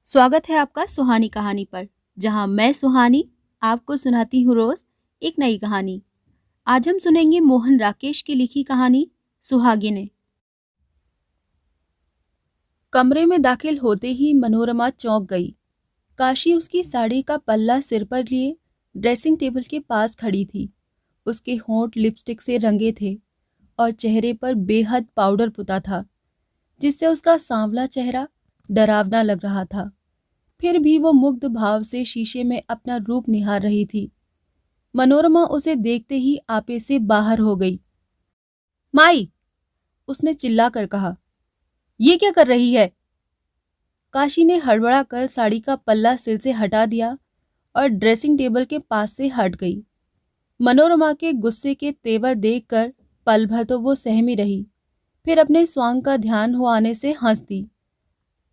स्वागत है आपका सुहानी कहानी पर, जहां मैं सुहानी आपको सुनाती हूँ रोज एक नई कहानी। आज हम सुनेंगे मोहन राकेश की लिखी कहानी सुहागिनें। कमरे में दाखिल होते ही मनोरमा चौंक गई। काशी उसकी साड़ी का पल्ला सिर पर लिए ड्रेसिंग टेबल के पास खड़ी थी। उसके होंठ लिपस्टिक से रंगे थे और चेहरे पर बेहद पाउडर पुता था, जिससे उसका सांवला चेहरा डरावना लग रहा था। फिर भी वो मुग्ध भाव से शीशे में अपना रूप निहार रही थी। मनोरमा उसे देखते ही आपे से बाहर हो गई। माई! उसने चिल्लाकर कहा, ये क्या कर रही है? काशी ने हड़बड़ा कर साड़ी का पल्ला सिर से हटा दिया और ड्रेसिंग टेबल के पास से हट गई। मनोरमा के गुस्से के तेवर देखकर पल भर तो वो सहमी रही, फिर अपने स्वांग का ध्यान हो आने से हंस दी।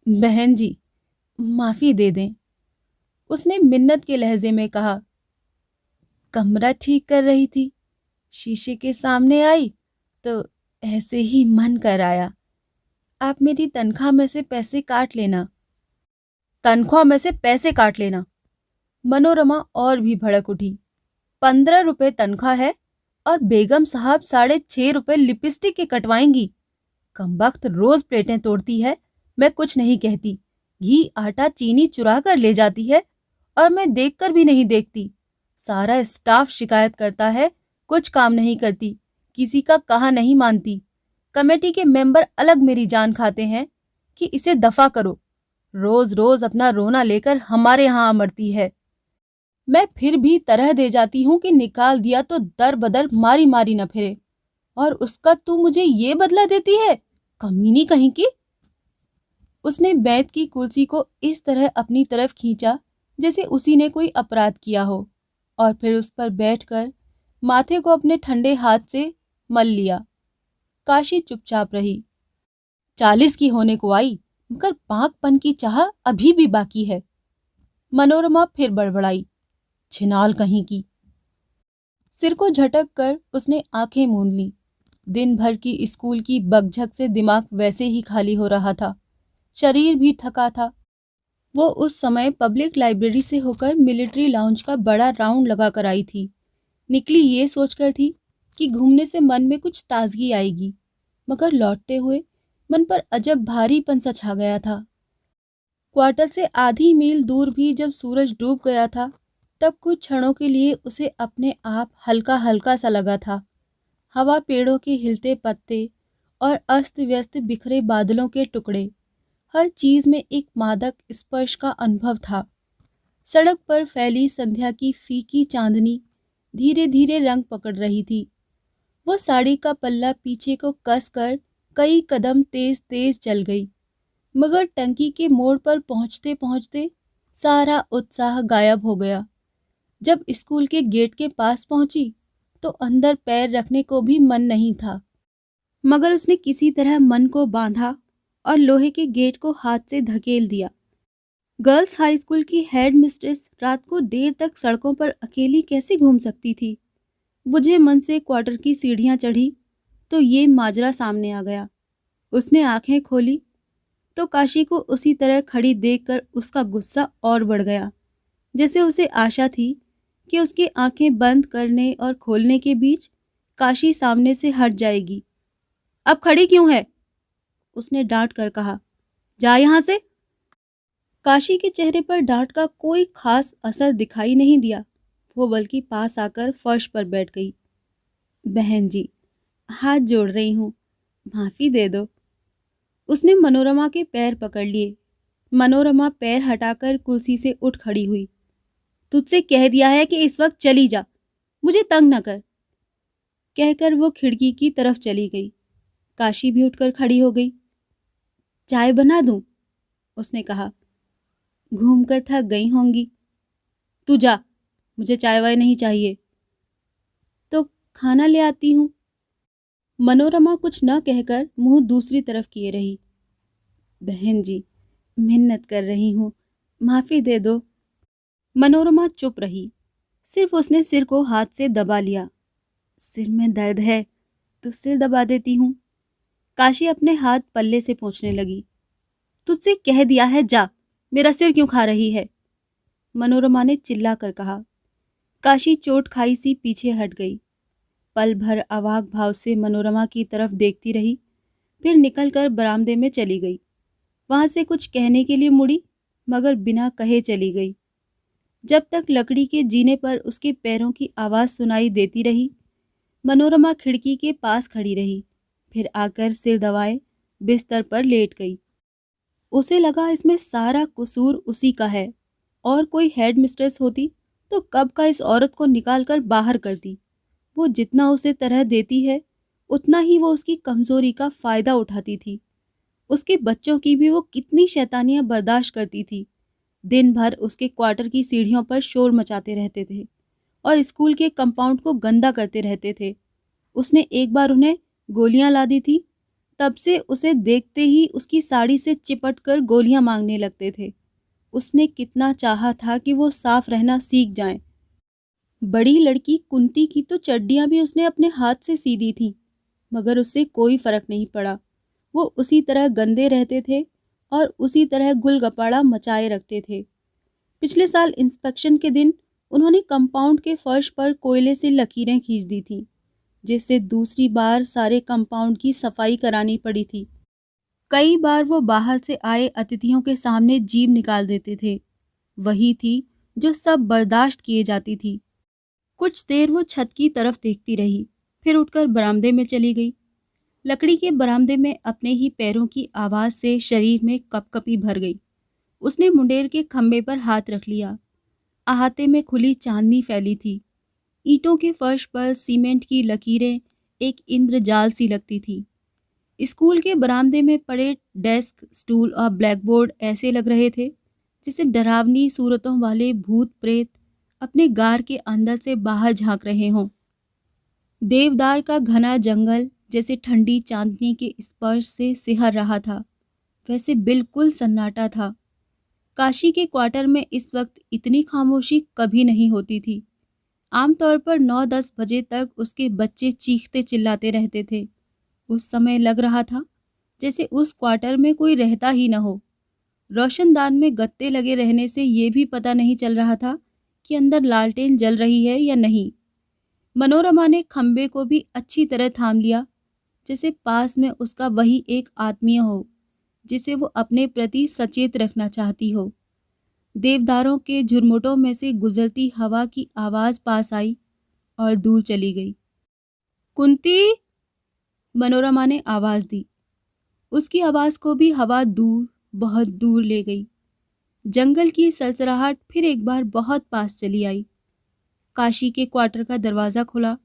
बहन जी, माफी दे दें, उसने मिन्नत के लहजे में कहा। कमरा ठीक कर रही थी, शीशे के सामने आई तो ऐसे ही मन कर आया। आप मेरी तनख्वाह में से पैसे काट लेना। तनख्वाह में से पैसे काट लेना? मनोरमा और भी भड़क उठी। 15 रुपए तनख्वाह है और बेगम साहब 6.5 रुपए लिपस्टिक के कटवाएंगी। कमबख्त रोज प्लेटें तोड़ती है, मैं कुछ नहीं कहती। घी आटा चीनी चुरा कर ले जाती है और मैं देखकर भी नहीं देखती। सारा स्टाफ शिकायत करता है, कुछ काम नहीं करती, किसी का कहा नहीं मानती। कमेटी के मेंबर अलग मेरी जान खाते हैं कि इसे दफा करो। रोज रोज अपना रोना लेकर हमारे यहाँ अमरती है। मैं फिर भी तरह दे जाती हूँ कि निकाल दिया तो दर बदर मारी मारी न फिरे, और उसका तू मुझे ये बदला देती है, कमीनी कहीं की। उसने बैत की कुर्सी को इस तरह अपनी तरफ खींचा जैसे उसी ने कोई अपराध किया हो, और फिर उस पर बैठकर माथे को अपने ठंडे हाथ से मल लिया। काशी चुपचाप रही। 40 की होने को आई, मगर पाकपन की चाह अभी भी बाकी है। मनोरमा फिर बड़बड़ाई, छिनाल कहीं की। सिर को झटक कर उसने आंखें मूंद ली। दिन भर की स्कूल की बकझक से दिमाग वैसे ही खाली हो रहा था, शरीर भी थका था। वो उस समय पब्लिक लाइब्रेरी से होकर मिलिट्री लाउंज का बड़ा राउंड लगा कर आई थी। निकली ये सोचकर थी कि घूमने से मन में कुछ ताजगी आएगी, मगर लौटते हुए मन पर अजब भारीपन सा छा गया था। क्वार्टर से आधी मील दूर भी जब सूरज डूब गया था, तब कुछ क्षणों के लिए उसे अपने आप हल्का हल्का सा लगा था। हवा, पेड़ों के हिलते पत्ते और अस्त व्यस्त बिखरे बादलों के टुकड़े, हर चीज में एक मादक स्पर्श का अनुभव था। सड़क पर फैली संध्या की फीकी चांदनी धीरे धीरे रंग पकड़ रही थी। वो साड़ी का पल्ला पीछे को कसकर कई कदम तेज तेज चल गई, मगर टंकी के मोड़ पर पहुंचते पहुंचते सारा उत्साह गायब हो गया। जब स्कूल के गेट के पास पहुंची तो अंदर पैर रखने को भी मन नहीं था, मगर उसने किसी तरह मन को बांधा और लोहे के गेट को हाथ से धकेल दिया। गर्ल्स हाई स्कूल की हेड मिस्ट्रेस रात को देर तक सड़कों पर अकेली कैसे घूम सकती थी? बुझे मन से क्वार्टर की सीढ़ियां चढ़ी तो ये माजरा सामने आ गया। उसने आंखें खोली तो काशी को उसी तरह खड़ी देखकर उसका गुस्सा और बढ़ गया, जैसे उसे आशा थी कि उसकी आंखें बंद करने और खोलने के बीच काशी सामने से हट जाएगी। अब खड़ी क्यों है? उसने डांट कर कहा, जा यहां से। काशी के चेहरे पर डांट का कोई खास असर दिखाई नहीं दिया। वो बल्कि पास आकर फर्श पर बैठ गई। बहन जी, हाथ जोड़ रही हूँ, माफी दे दो। उसने मनोरमा के पैर पकड़ लिए। मनोरमा पैर हटाकर कुर्सी से उठ खड़ी हुई। तुझसे कह दिया है कि इस वक्त चली जा, मुझे तंग न कर, कहकर वो खिड़की की तरफ चली गई। काशी भी उठकर खड़ी हो गई। चाय बना दूं? उसने कहा। घूमकर थक गई होंगी, तू जा, मुझे चाय वाय नहीं चाहिए। तो खाना ले आती हूँ। मनोरमा कुछ न कहकर मुंह दूसरी तरफ किए रही। बहन जी, मिन्नत कर रही हूँ, माफी दे दो। मनोरमा चुप रही। सिर्फ उसने सिर को हाथ से दबा लिया। सिर में दर्द है तो सिर दबा देती हूँ। काशी अपने हाथ पल्ले से पोंछने लगी। तुझसे कह दिया है, जा, मेरा सिर क्यों खा रही है? मनोरमा ने चिल्ला कर कहा। काशी चोट खाई सी पीछे हट गई। पल भर अवाक भाव से मनोरमा की तरफ देखती रही, फिर निकलकर बरामदे में चली गई। वहां से कुछ कहने के लिए मुड़ी, मगर बिना कहे चली गई। जब तक लकड़ी के जीने पर उसके पैरों की आवाज सुनाई देती रही, मनोरमा खिड़की के पास खड़ी रही, फिर आकर सिर दबाए बिस्तर पर लेट गई। उसे लगा इसमें सारा कसूर उसी का है, और कोई हेड मिस्ट्रेस होती तो कब का इस औरत को निकाल कर बाहर करती। वो जितना उसे तरह देती है, उतना ही वो उसकी कमजोरी का फायदा उठाती थी। उसके बच्चों की भी वो कितनी शैतानियां बर्दाश्त करती थी। दिन भर उसके क्वार्टर की सीढ़ियों पर शोर मचाते रहते थे और स्कूल के कंपाउंड को गंदा करते रहते थे। उसने एक बार उन्हें गोलियां ला दी थी। तब से उसे देखते ही उसकी साड़ी से चिपट कर गोलियां मांगने लगते थे। उसने कितना चाहा था कि वो साफ रहना सीख जाएं। बड़ी लड़की कुंती की तो चड्डियां भी उसने अपने हाथ से सी दी थी, मगर उससे कोई फर्क नहीं पड़ा। वो उसी तरह गंदे रहते थे और उसी तरह गुलगपाड़ा मचाए रखते थे। पिछले साल इंस्पेक्शन के दिन उन्होंने कंपाउंड के फर्श पर कोयले से लकीरें खींच दी थी, जिससे दूसरी बार सारे कंपाउंड की सफाई करानी पड़ी थी। कई बार वो बाहर से आए अतिथियों के सामने जीभ निकाल देते थे। वही थी जो सब बर्दाश्त किए जाती थी। कुछ देर वो छत की तरफ देखती रही, फिर उठकर बरामदे में चली गई। लकड़ी के बरामदे में अपने ही पैरों की आवाज से शरीर में कपकपी भर गई। उसने मुंडेर के खंबे पर हाथ रख लिया। अहाते में खुली चांदनी फैली थी। ईंटों के फर्श पर सीमेंट की लकीरें एक इंद्रजाल सी लगती थी। स्कूल के बरामदे में पड़े डेस्क, स्टूल और ब्लैकबोर्ड ऐसे लग रहे थे जैसे डरावनी सूरतों वाले भूत प्रेत अपने गार के अंदर से बाहर झांक रहे हों। देवदार का घना जंगल जैसे ठंडी चांदनी के स्पर्श से सिहर रहा था, वैसे बिल्कुल सन्नाटा था। काशी के क्वार्टर में इस वक्त इतनी खामोशी कभी नहीं होती थी। आमतौर पर 9-10 बजे तक उसके बच्चे चीखते चिल्लाते रहते थे। उस समय लग रहा था जैसे उस क्वार्टर में कोई रहता ही न हो। रोशनदान में गत्ते लगे रहने से ये भी पता नहीं चल रहा था कि अंदर लालटेन जल रही है या नहीं। मनोरमा ने खंबे को भी अच्छी तरह थाम लिया, जैसे पास में उसका वही एक आत्मीय हो जिसे वो अपने प्रति सचेत रखना चाहती हो। देवदारों के झुरमुटों में से गुजरती हवा की आवाज पास आई और दूर चली गई। कुंती! मनोरमा ने आवाज दी। उसकी आवाज को भी हवा दूर, बहुत दूर ले गई। जंगल की सरसराहट फिर एक बार बहुत पास चली आई। काशी के क्वार्टर का दरवाजा खुला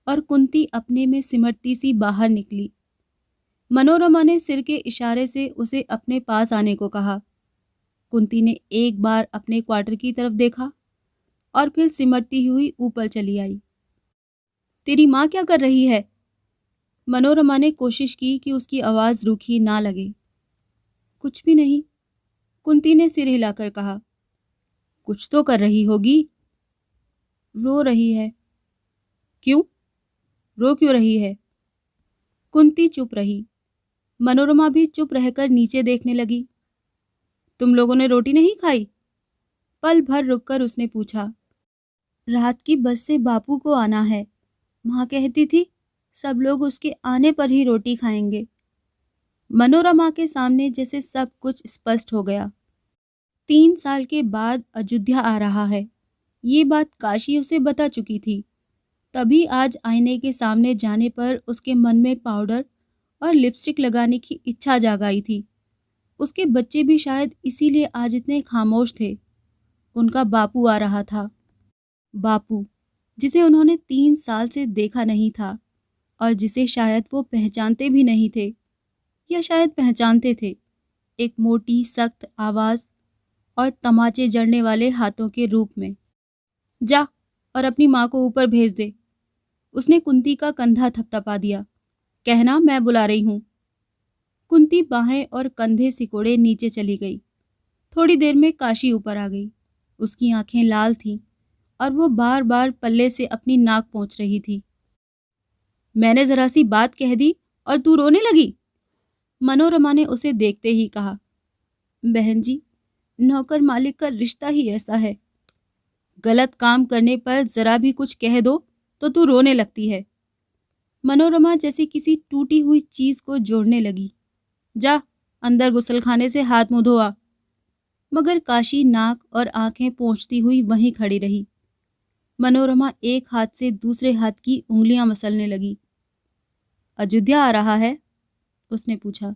और कुंती अपने में सिमटती सी बाहर निकली। मनोरमा ने सिर के इशारे से उसे अपने पास आने को कहा। कुंती ने एक बार अपने क्वार्टर की तरफ देखा और फिर सिमटती हुई ऊपर चली आई। तेरी माँ क्या कर रही है? मनोरमा ने कोशिश की कि उसकी आवाज रूखी ना लगे। कुछ भी नहीं, कुंती ने सिर हिलाकर कहा। कुछ तो कर रही होगी। रो रही है। क्यों? रो क्यों रही है? कुंती चुप रही। मनोरमा भी चुप रहकर नीचे देखने लगी। तुम लोगों ने रोटी नहीं खाई? पल भर रुककर उसने पूछा। रात की बस से बापू को आना है। माँ कहती थी सब लोग उसके आने पर ही रोटी खाएंगे। मनोरमा के सामने जैसे सब कुछ स्पष्ट हो गया। 3 साल के बाद अयोध्या आ रहा है, ये बात काशी उसे बता चुकी थी। तभी आज आईने के सामने जाने पर उसके मन में पाउडर और लिपस्टिक लगाने की इच्छा जाग आई थी। उसके बच्चे भी शायद इसीलिए आज इतने खामोश थे। उनका बापू आ रहा था। बापू जिसे उन्होंने 3 साल से देखा नहीं था और जिसे शायद वो पहचानते भी नहीं थे, या शायद पहचानते थे। एक मोटी सख्त आवाज और तमाचे जड़ने वाले हाथों के रूप में। जा और अपनी माँ को ऊपर भेज दे। उसने कुंती का कंधा थपथपा दिया। कहना मैं बुला रही हूँ। कुंती बाहें और कंधे सिकोड़े नीचे चली गई। थोड़ी देर में काशी ऊपर आ गई। उसकी आंखें लाल थीं और वो बार बार पल्ले से अपनी नाक पोंछ रही थी। मैंने जरा सी बात कह दी और तू रोने लगी? मनोरमा ने उसे देखते ही कहा। बहन जी, नौकर मालिक का रिश्ता ही ऐसा है। गलत काम करने पर जरा भी कुछ कह दो तो तू रोने लगती है। मनोरमा जैसे किसी टूटी हुई चीज को जोड़ने लगी। जा, अंदर गुसलखाने से हाथ मुंह धो आ। मगर काशी नाक और आंखें पोंछती हुई वहीं खड़ी रही। मनोरमा एक हाथ से दूसरे हाथ की उंगलियां मसलने लगी। अयोध्या आ रहा है? उसने पूछा।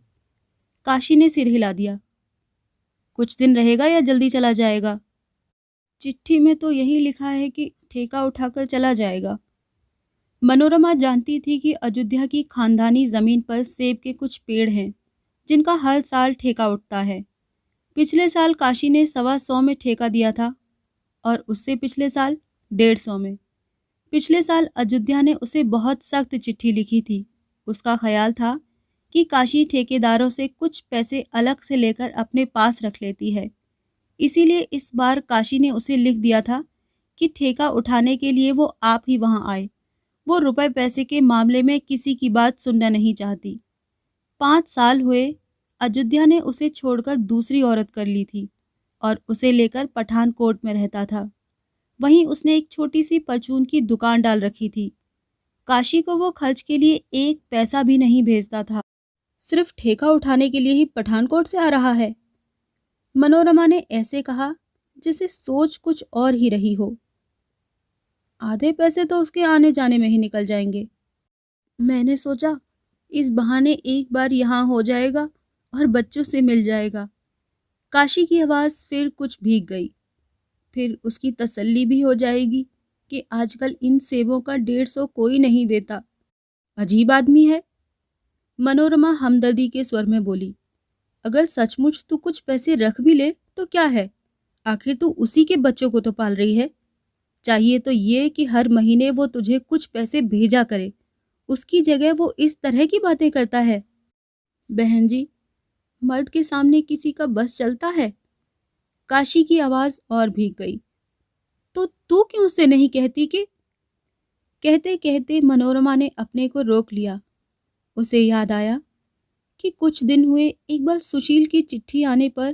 काशी ने सिर हिला दिया। कुछ दिन रहेगा या जल्दी चला जाएगा? चिट्ठी में तो यही लिखा है कि ठेका उठाकर चला जाएगा। मनोरमा जानती थी कि अयोध्या की खानदानी जमीन पर सेब के कुछ पेड़ हैं जिनका हर साल ठेका उठता है। पिछले साल काशी ने 125 में ठेका दिया था और उससे पिछले साल 150 में। पिछले साल अयोध्या ने उसे बहुत सख्त चिट्ठी लिखी थी। उसका ख्याल था कि काशी ठेकेदारों से कुछ पैसे अलग से लेकर अपने पास रख लेती है। इसीलिए इस बार काशी ने उसे लिख दिया था कि ठेका उठाने के लिए वो आप ही वहां आए। वो रुपए पैसे के मामले में किसी की बात सुनना नहीं चाहती। 5 साल हुए अयोध्या ने उसे छोड़कर दूसरी औरत कर ली थी और उसे लेकर पठानकोट में रहता था। वहीं उसने एक छोटी सी परचून की दुकान डाल रखी थी। काशी को वो खर्च के लिए एक पैसा भी नहीं भेजता था। सिर्फ ठेका उठाने के लिए ही पठानकोट से आ रहा है? मनोरमा ने ऐसे कहा जैसे सोच कुछ और ही रही हो। आधे पैसे तो उसके आने जाने में ही निकल जाएंगे। मैंने सोचा इस बहाने एक बार यहाँ हो जाएगा और बच्चों से मिल जाएगा। काशी की आवाज़ फिर कुछ भीग गई। फिर उसकी तसल्ली भी हो जाएगी कि आजकल इन सेबों का 150 कोई नहीं देता। अजीब आदमी है। मनोरमा हमदर्दी के स्वर में बोली। अगर सचमुच तू कुछ पैसे रख भी ले तो क्या है, आखिर तू उसी के बच्चों को तो पाल रही है। चाहिए तो ये कि हर महीने वो तुझे कुछ पैसे भेजा करे। उसकी जगह वो इस तरह की बातें करता है। बहन जी, मर्द के सामने किसी का बस चलता है? काशी की आवाज और भीग गई। तो तू क्यों उससे नहीं कहती कि? कहते कहते मनोरमा ने अपने को रोक लिया। उसे याद आया कि कुछ दिन हुए एक बार सुशील की चिट्ठी आने पर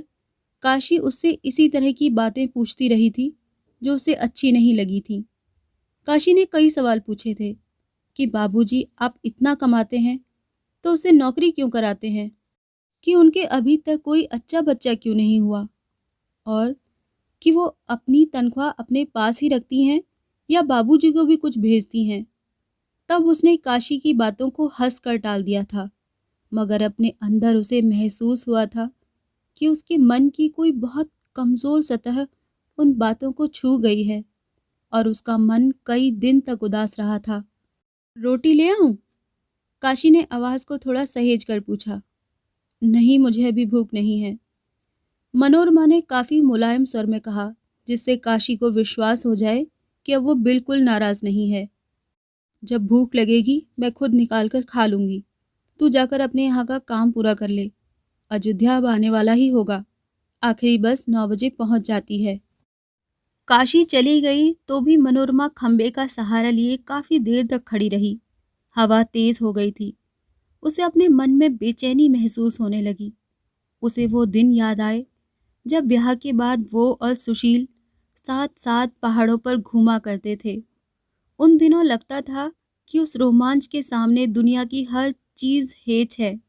काशी उससे इसी तरह की बातें पूछती रही थी जो उसे अच्छी नहीं लगी थी। काशी ने कई सवाल पूछे थे कि बाबूजी आप इतना कमाते हैं तो उसे नौकरी क्यों कराते हैं, कि उनके अभी तक कोई अच्छा बच्चा क्यों नहीं हुआ, और कि वो अपनी तनख्वाह अपने पास ही रखती हैं या बाबूजी को भी कुछ भेजती हैं। तब उसने काशी की बातों को हंस कर टाल दिया था, मगर अपने अंदर उसे महसूस हुआ था कि उसके मन की कोई बहुत कमज़ोर सतह उन बातों को छू गई है और उसका मन कई दिन तक उदास रहा था। रोटी ले आऊं? काशी ने आवाज़ को थोड़ा सहेज कर पूछा। नहीं, मुझे अभी भूख नहीं है, मनोरमा ने काफ़ी मुलायम स्वर में कहा, जिससे काशी को विश्वास हो जाए कि अब वो बिल्कुल नाराज़ नहीं है। जब भूख लगेगी मैं खुद निकाल कर खा लूँगी। तू जाकर अपने यहाँ का काम पूरा कर ले। अयोध्या अब आने वाला ही होगा। आखिरी बस 9 बजे पहुँच जाती है। काशी चली गई तो भी मनोरमा खंबे का सहारा लिए काफ़ी देर तक खड़ी रही। हवा तेज़ हो गई थी। उसे अपने मन में बेचैनी महसूस होने लगी। उसे वो दिन याद आए जब ब्याह के बाद वो और सुशील साथ साथ पहाड़ों पर घूमा करते थे। उन दिनों लगता था कि उस रोमांच के सामने दुनिया की हर चीज़ हेच है।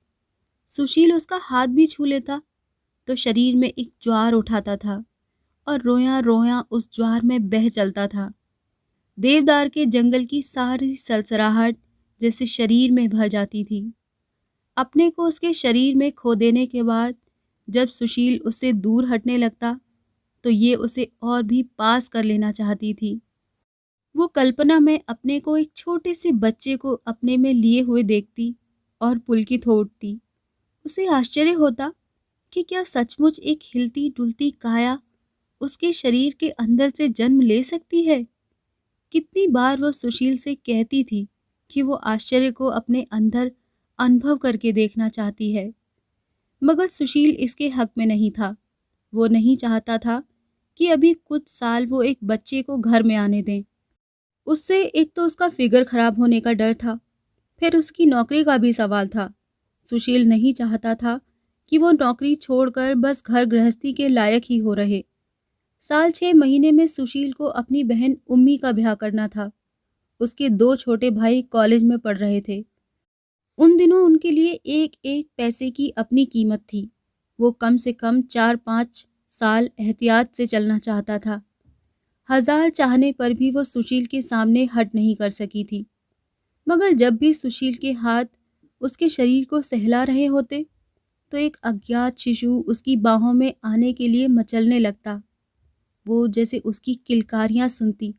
सुशील उसका हाथ भी छू लेता तो शरीर में एक ज्वार उठाता था और रोया रोया उस ज्वार में बह चलता था। देवदार के जंगल की सारी सलसराहट जैसे शरीर में भर जाती थी। अपने को उसके शरीर में खो देने के बाद जब सुशील उससे दूर हटने लगता तो ये उसे और भी पास कर लेना चाहती थी। वो कल्पना में अपने को एक छोटे से बच्चे को अपने में लिए हुए देखती और पुलकित हो उठती। उसे आश्चर्य होता कि क्या सचमुच एक हिलती डुलती काया उसके शरीर के अंदर से जन्म ले सकती है। कितनी बार वो सुशील से कहती थी कि वो आश्चर्य को अपने अंदर अनुभव करके देखना चाहती है, मगर सुशील इसके हक में नहीं था। वो नहीं चाहता था कि अभी कुछ साल वो एक बच्चे को घर में आने दें। उससे एक तो उसका फिगर खराब होने का डर था, फिर उसकी नौकरी का भी सवाल था। सुशील नहीं चाहता था कि वो नौकरी छोड़कर बस घर गृहस्थी के लायक ही हो रहे। साल 6 महीने में सुशील को अपनी बहन उम्मी का ब्याह करना था। उसके 2 छोटे भाई कॉलेज में पढ़ रहे थे। उन दिनों उनके लिए एक एक पैसे की अपनी कीमत थी। वो कम से कम 4-5 साल एहतियात से चलना चाहता था। हजार चाहने पर भी वो सुशील के सामने हट नहीं कर सकी थी। मगर जब भी सुशील के हाथ उसके शरीर को सहला रहे होते तो एक अज्ञात शिशु उसकी बाहों में आने के लिए मचलने लगता। वो जैसे उसकी किलकारियां सुनती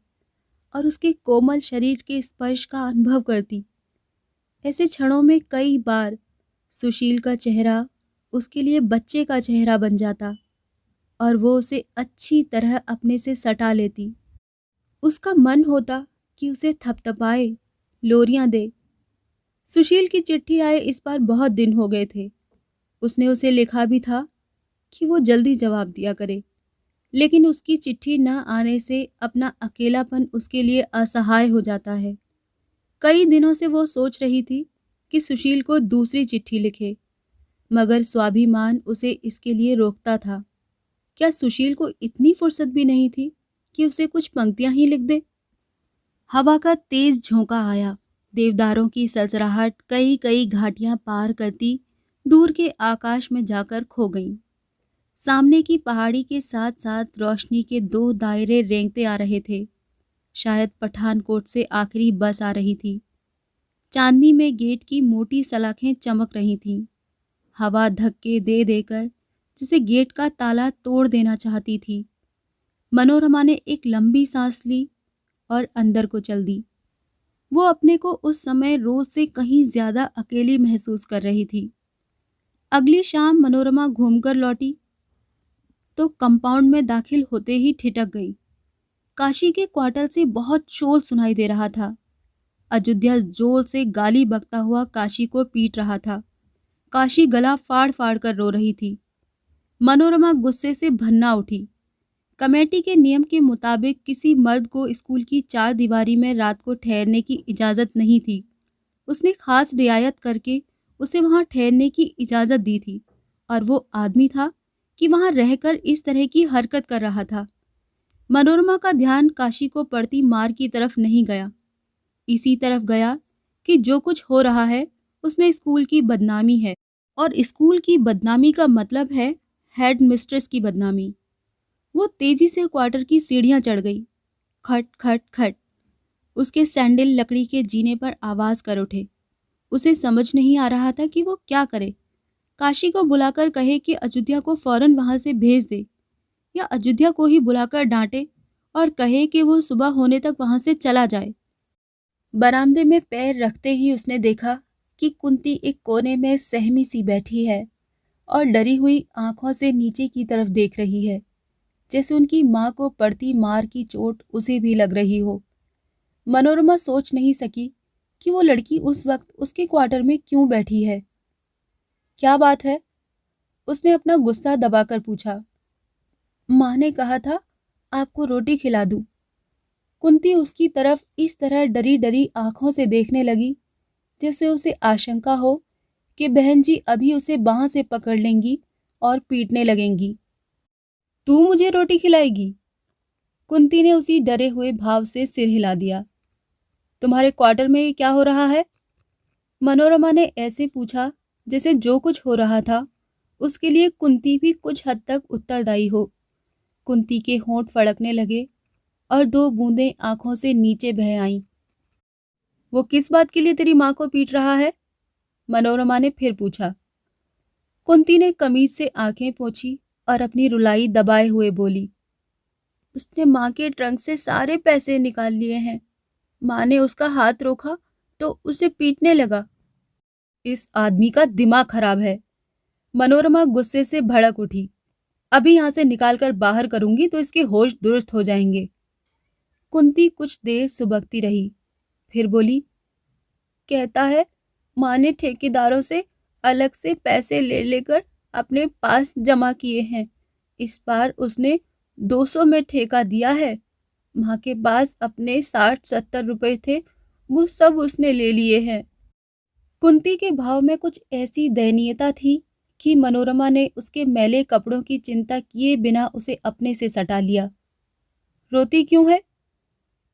और उसके कोमल शरीर के स्पर्श का अनुभव करती। ऐसे क्षणों में कई बार सुशील का चेहरा उसके लिए बच्चे का चेहरा बन जाता और वो उसे अच्छी तरह अपने से सटा लेती। उसका मन होता कि उसे थपथपाए, लोरियां दे। सुशील की चिट्ठी आए इस बार बहुत दिन हो गए थे। उसने उसे लिखा भी था कि वो जल्दी जवाब दिया करे, लेकिन उसकी चिट्ठी न आने से अपना अकेलापन उसके लिए असहाय हो जाता है। कई दिनों से वो सोच रही थी कि सुशील को दूसरी चिट्ठी लिखे, मगर स्वाभिमान उसे इसके लिए रोकता था। क्या सुशील को इतनी फुर्सत भी नहीं थी कि उसे कुछ पंक्तियां ही लिख दे? हवा का तेज झोंका आया। देवदारों की सरसराहट कई कई घाटियां पार करती दूर के आकाश में जाकर खो गईं। सामने की पहाड़ी के साथ साथ रोशनी के 2 दायरे रेंगते आ रहे थे। शायद पठानकोट से आखिरी बस आ रही थी। चांदनी में गेट की मोटी सलाखें चमक रही थीं। हवा धक्के दे देकर जिसे गेट का ताला तोड़ देना चाहती थी। मनोरमा ने एक लंबी सांस ली और अंदर को चल दी। वो अपने को उस समय रोज से कहीं ज्यादा अकेली महसूस कर रही थी। अगली शाम मनोरमा घूमकर लौटी तो कंपाउंड में दाखिल होते ही ठिठक गई। काशी के क्वार्टर से बहुत शोर सुनाई दे रहा था। अयोध्या जोर से गाली बकता हुआ काशी को पीट रहा था। काशी गला फाड़ फाड़ कर रो रही थी। मनोरमा गुस्से से भन्ना उठी। कमेटी के नियम के मुताबिक किसी मर्द को स्कूल की 4 दीवारी में रात को ठहरने की इजाज़त नहीं थी। उसने खास रियायत करके उसे वहां ठहरने की इजाज़त दी थी और वो आदमी था कि वहां रहकर इस तरह की हरकत कर रहा था। मनोरमा का ध्यान काशी को पड़ती मार की तरफ नहीं गया, इसी तरफ गया कि जो कुछ हो रहा है उसमें स्कूल की बदनामी है और स्कूल की बदनामी का मतलब है हेड मिस्ट्रेस की बदनामी। वो तेजी से क्वार्टर की सीढ़ियां चढ़ गई। खट खट खट उसके सैंडल लकड़ी के जीने पर आवाज कर उठे। उसे समझ नहीं आ रहा था कि वो क्या करे। काशी को बुलाकर कहे कि अयोध्या को फौरन वहां से भेज दे, या अयोध्या को ही बुलाकर डांटे और कहे कि वो सुबह होने तक वहां से चला जाए। बरामदे में पैर रखते ही उसने देखा कि कुंती एक कोने में सहमी सी बैठी है और डरी हुई आंखों से नीचे की तरफ देख रही है, जैसे उनकी माँ को पड़ती मार की चोट उसे भी लग रही हो। मनोरमा सोच नहीं सकी कि वो लड़की उस वक्त उसके क्वार्टर में क्यों बैठी है। क्या बात है? उसने अपना गुस्सा दबाकर पूछा। माँ ने कहा था आपको रोटी खिला दूं। कुंती उसकी तरफ इस तरह डरी डरी आंखों से देखने लगी जैसे उसे आशंका हो कि बहन जी अभी उसे बाह से पकड़ लेंगी और पीटने लगेंगी। तू मुझे रोटी खिलाएगी? कुंती ने उसी डरे हुए भाव से सिर हिला दिया। तुम्हारे क्वार्टर में क्या हो रहा है? मनोरमा ने ऐसे पूछा जैसे जो कुछ हो रहा था उसके लिए कुंती भी कुछ हद तक उत्तरदायी हो। कुंती के होंठ फड़कने लगे और 2 बूंदें आंखों से नीचे बह आईं। वो किस बात के लिए तेरी माँ को पीट रहा है? मनोरमा ने फिर पूछा। कुंती ने कमीज से आंखें पोंछी और अपनी रुलाई दबाए हुए बोली, उसने माँ के ट्रंक से सारे पैसे निकाल लिए हैं। माँ ने उसका हाथ रोका तो उसे पीटने लगा। इस आदमी का दिमाग खराब है। मनोरमा गुस्से से भड़क उठी। अभी यहाँ से निकालकर बाहर करूंगी तो इसके होश दुरुस्त हो जाएंगे। कुंती कुछ देर सुबकती रही, फिर बोली, कहता है माँ ने ठेकेदारों से अलग से पैसे ले लेकर अपने पास जमा किए हैं। इस बार उसने 200 में ठेका दिया है। माँ के पास अपने 60-70 रुपए थे, वो सब उसने ले लिए हैं। कुंती के भाव में कुछ ऐसी दयनीयता थी कि मनोरमा ने उसके मैले कपड़ों की चिंता किए बिना उसे अपने से सटा लिया। रोती क्यों है?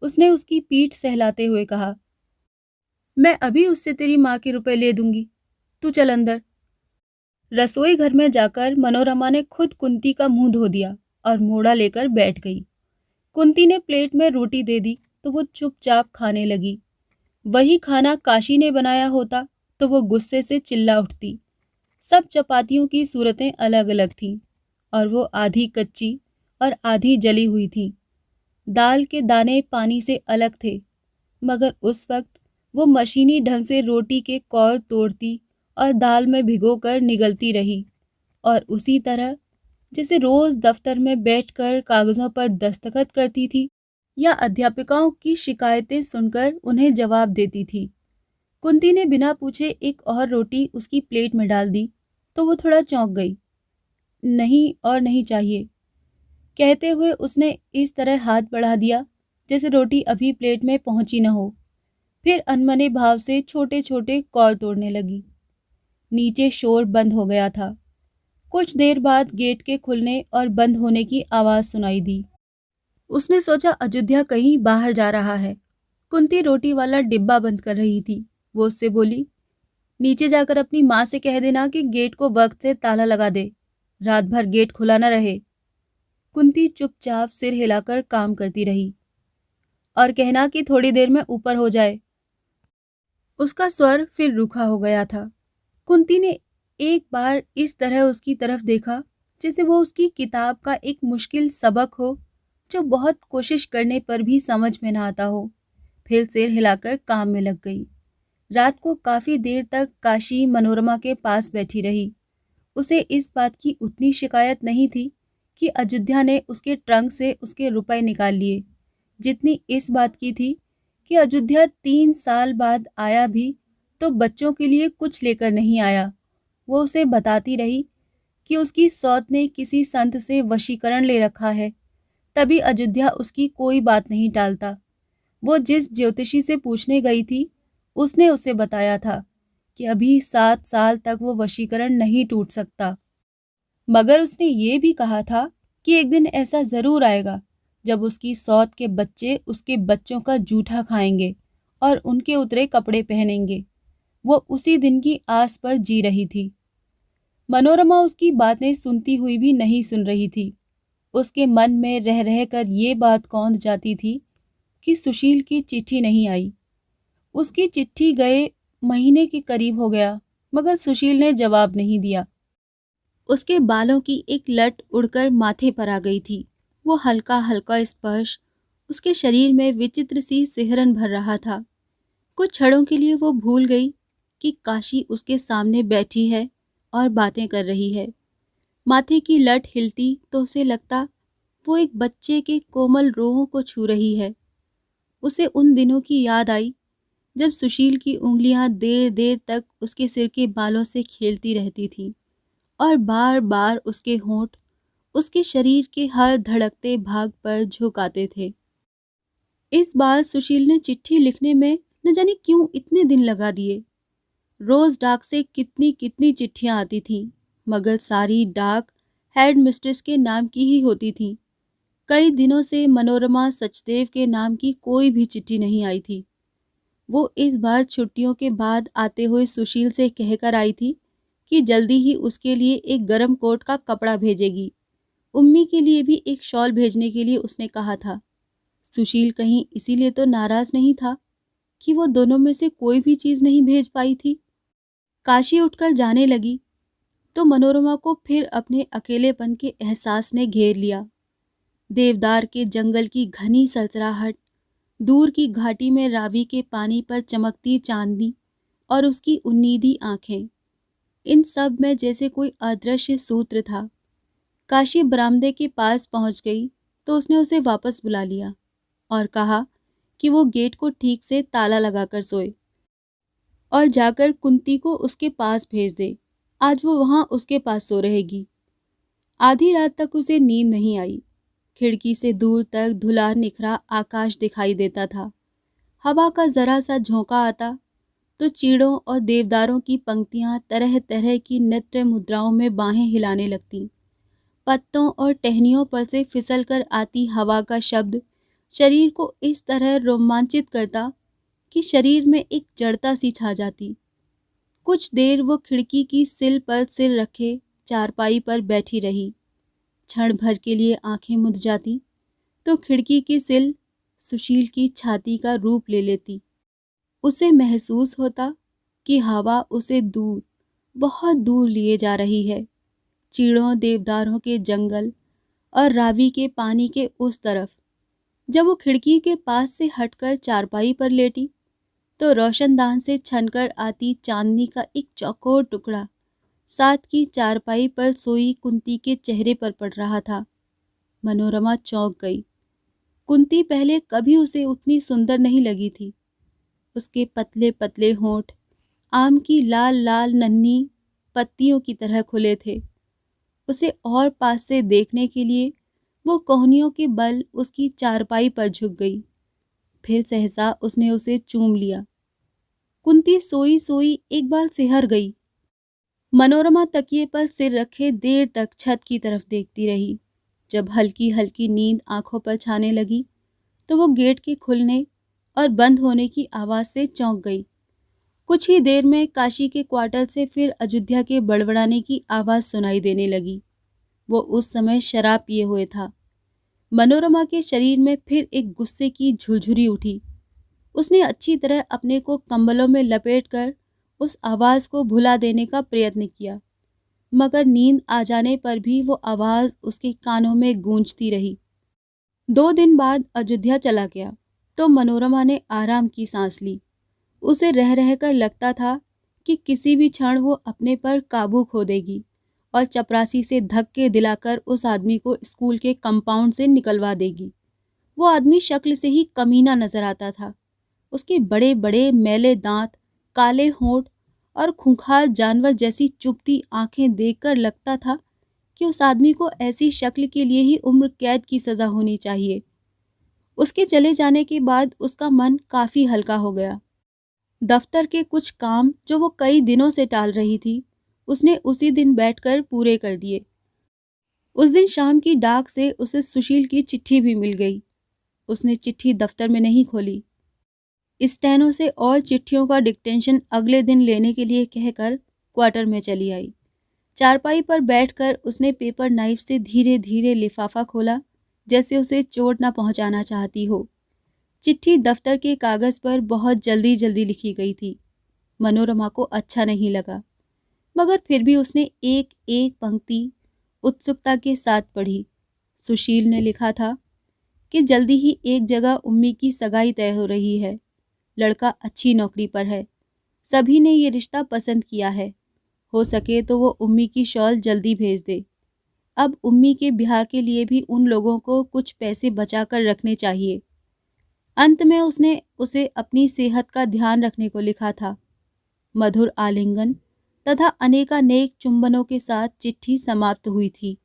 उसने उसकी पीठ सहलाते हुए कहा। मैं अभी उससे तेरी माँ के रुपए ले दूंगी, तू चल अंदर। रसोई घर में जाकर मनोरमा ने खुद कुंती का मुंह धो दिया और मोड़ा लेकर बैठ गई। कुंती ने प्लेट में रोटी दे दी तो वो चुपचाप खाने लगी। वही खाना काशी ने बनाया होता तो वो गुस्से से चिल्ला उठती। सब चपातियों की सूरतें अलग अलग थीं और वो आधी कच्ची और आधी जली हुई थी। दाल के दाने पानी से अलग थे, मगर उस वक्त वो मशीनी ढंग से रोटी के कौर तोड़ती और दाल में भिगोकर निगलती रही, और उसी तरह जैसे रोज दफ्तर में बैठकर कागजों पर दस्तखत करती थी या अध्यापिकाओं की शिकायतें सुनकर उन्हें जवाब देती थी। कुंती ने बिना पूछे एक और रोटी उसकी प्लेट में डाल दी तो वो थोड़ा चौंक गई। नहीं, और नहीं चाहिए, कहते हुए उसने इस तरह हाथ बढ़ा दिया जैसे रोटी अभी प्लेट में पहुंची न हो। फिर अनमने भाव से छोटे छोटे कौर तोड़ने लगी। नीचे शोर बंद हो गया था। कुछ देर बाद गेट के खुलने और बंद होने की आवाज सुनाई दी। उसने सोचा अयोध्या कहीं बाहर जा रहा है। कुंती रोटी वाला डिब्बा बंद कर रही थी। वो उससे बोली, नीचे जाकर अपनी माँ से कह देना कि गेट को वक्त से ताला लगा दे, रात भर गेट खुला न रहे। कुंती चुपचाप सिर हिलाकर काम करती रही। और कहना कि थोड़ी देर में ऊपर हो जाए। उसका स्वर फिर रूखा हो गया था। कुंती ने एक बार इस तरह उसकी तरफ देखा जैसे वो उसकी किताब का एक मुश्किल सबक हो जो बहुत कोशिश करने पर भी समझ में ना आता हो। फिर सिर हिलाकर काम में लग गई। रात को काफी देर तक काशी मनोरमा के पास बैठी रही। उसे इस बात की उतनी शिकायत नहीं थी कि अयोध्या ने उसके ट्रंक से उसके रुपए निकाल लिए, जितनी इस बात की थी कि अयोध्या 3 साल बाद आया भी तो बच्चों के लिए कुछ लेकर नहीं आया। वो उसे बताती रही कि उसकी सौत ने किसी संत से वशीकरण ले रखा है, तभी अयोध्या उसकी कोई बात नहीं टालता। वो जिस ज्योतिषी से पूछने गई थी उसने उसे बताया था कि अभी 7 साल तक वो वशीकरण नहीं टूट सकता, मगर उसने ये भी कहा था कि एक दिन ऐसा जरूर आएगा जब उसकी सौत के बच्चे उसके बच्चों का जूठा खाएंगे और उनके उतरे कपड़े पहनेंगे। वो उसी दिन की आस पर जी रही थी। मनोरमा उसकी बातें सुनती हुई भी नहीं सुन रही थी। उसके मन में रह रह कर ये बात कौंध जाती थी कि सुशील की चिट्ठी नहीं आई। उसकी चिट्ठी गए महीने के करीब हो गया, मगर सुशील ने जवाब नहीं दिया। उसके बालों की एक लट उड़कर माथे पर आ गई थी। वो हल्का हल्का स्पर्श उसके शरीर में विचित्र सी सिहरन भर रहा था। कुछ क्षणों के लिए वो भूल गई कि काशी उसके सामने बैठी है और बातें कर रही है। माथे की लट हिलती तो उसे लगता वो एक बच्चे के कोमल रोहों को छू रही है। उसे उन दिनों की याद आई जब सुशील की उंगलियां देर देर तक उसके सिर के बालों से खेलती रहती थीं और बार बार उसके होंठ उसके शरीर के हर धड़कते भाग पर झुकाते थे। इस बार सुशील ने चिट्ठी लिखने में न जाने क्यों इतने दिन लगा दिए। रोज डाक से कितनी कितनी चिट्ठियां आती थीं, मगर सारी डाक हेड मिस्ट्रेस के नाम की ही होती थी। कई दिनों से मनोरमा सचदेव के नाम की कोई भी चिट्ठी नहीं आई थी। वो इस बार छुट्टियों के बाद आते हुए सुशील से कहकर आई थी कि जल्दी ही उसके लिए एक गर्म कोट का कपड़ा भेजेगी। उम्मी के लिए भी एक शॉल भेजने के लिए उसने कहा था। सुशील कहीं इसीलिए तो नाराज नहीं था कि वो दोनों में से कोई भी चीज नहीं भेज पाई थी। काशी उठकर जाने लगी तो मनोरमा को फिर अपने अकेलेपन के एहसास ने घेर लिया। देवदार के जंगल की घनी सलसराहट, दूर की घाटी में रावी के पानी पर चमकती चांदनी और उसकी उन्नीदी आंखें, इन सब में जैसे कोई अदृश्य सूत्र था। काशी बरामदे के पास पहुंच गई तो उसने उसे वापस बुला लिया और कहा कि वो गेट को ठीक से ताला लगाकर सोए और जाकर कुंती को उसके पास भेज दे। आज वो वहां उसके पास सो रहेगी। आधी रात तक उसे नींद नहीं आई। खिड़की से दूर तक धुला निखरा आकाश दिखाई देता था। हवा का जरा सा झोंका आता तो चीड़ों और देवदारों की पंक्तियां तरह तरह की नृत्य मुद्राओं में बाहें हिलाने लगतीं। पत्तों और टहनियों पर से फिसलकर आती हवा का शब्द शरीर को इस तरह रोमांचित करता कि शरीर में एक जड़ता सी छा जाती। कुछ देर वो खिड़की की सिल पर सिर रखे चारपाई पर बैठी रही। क्षण भर के लिए आंखें मुद जाती तो खिड़की की सिल सुशील की छाती का रूप ले लेती। उसे महसूस होता कि हवा उसे दूर, बहुत दूर लिए जा रही है, चीड़ों देवदारों के जंगल और रावी के पानी के उस तरफ। जब वो खिड़की के पास से हटकर चारपाई पर लेटी तो रोशनदान से छनकर आती चांदनी का एक चौकोर टुकड़ा साथ की चारपाई पर सोई कुंती के चेहरे पर पड़ रहा था। मनोरमा चौंक गई। कुंती पहले कभी उसे उतनी सुंदर नहीं लगी थी। उसके पतले पतले होंठ आम की लाल लाल नन्ही पत्तियों की तरह खुले थे। उसे और पास से देखने के लिए वो कोहनियों के बल उसकी चारपाई पर झुक गई। फिर सहसा उसने उसे चूम लिया। कुंती सोई सोई एक बार सिहर गई। मनोरमा तकिए पर सिर रखे देर तक छत की तरफ देखती रही। जब हल्की हल्की नींद आंखों पर छाने लगी तो वो गेट के खुलने और बंद होने की आवाज से चौंक गई। कुछ ही देर में काशी के क्वार्टर से फिर अयोध्या के बड़बड़ाने की आवाज सुनाई देने लगी। वो उस समय शराब पिए हुए था। मनोरमा के शरीर में फिर एक गुस्से की झुरझुरी उठी। उसने अच्छी तरह अपने को कंबलों में लपेटकर उस आवाज को भुला देने का प्रयत्न किया, मगर नींद आ जाने पर भी वो आवाज उसके कानों में गूंजती रही। 2 दिन बाद अयोध्या चला गया तो मनोरमा ने आराम की सांस ली। उसे रह रहकर लगता था कि किसी भी क्षण वो अपने पर काबू खो देगी और चपरासी से धक्के दिलाकर उस आदमी को स्कूल के कंपाउंड से निकलवा देगी। वो आदमी शक्ल से ही कमीना नजर आता था। उसके बड़े बड़े मैले दांत, काले होंठ और खूंखार जानवर जैसी चुभती आंखें देखकर लगता था कि उस आदमी को ऐसी शक्ल के लिए ही उम्र कैद की सजा होनी चाहिए। उसके चले जाने के बाद उसका मन काफी हल्का हो गया। दफ्तर के कुछ काम जो वो कई दिनों से टाल रही थी, उसने उसी दिन बैठकर पूरे कर दिए। उस दिन शाम की डाक से उसे सुशील की चिट्ठी भी मिल गई। उसने चिट्ठी दफ्तर में नहीं खोली। स्टेनो से और चिट्ठियों का डिक्टेशन अगले दिन लेने के लिए कहकर क्वार्टर में चली आई। चारपाई पर बैठकर उसने पेपर नाइफ से धीरे धीरे लिफाफा खोला, जैसे उसे चोट न पहुंचाना चाहती हो। चिट्ठी दफ्तर के कागज पर बहुत जल्दी जल्दी लिखी गई थी। मनोरमा को अच्छा नहीं लगा, मगर फिर भी उसने एक एक पंक्ति उत्सुकता के साथ पढ़ी। सुशील ने लिखा था कि जल्दी ही एक जगह उम्मी की सगाई तय हो रही है। लड़का अच्छी नौकरी पर है। सभी ने ये रिश्ता पसंद किया है। हो सके तो वो उम्मी की शॉल जल्दी भेज दे। अब उम्मी के ब्याह के लिए भी उन लोगों को कुछ पैसे बचा कर रखने चाहिए। अंत में उसने उसे अपनी सेहत का ध्यान रखने को लिखा था। मधुर आलिंगन तथा अनेकानेक चुंबनों के साथ चिट्ठी समाप्त हुई थी।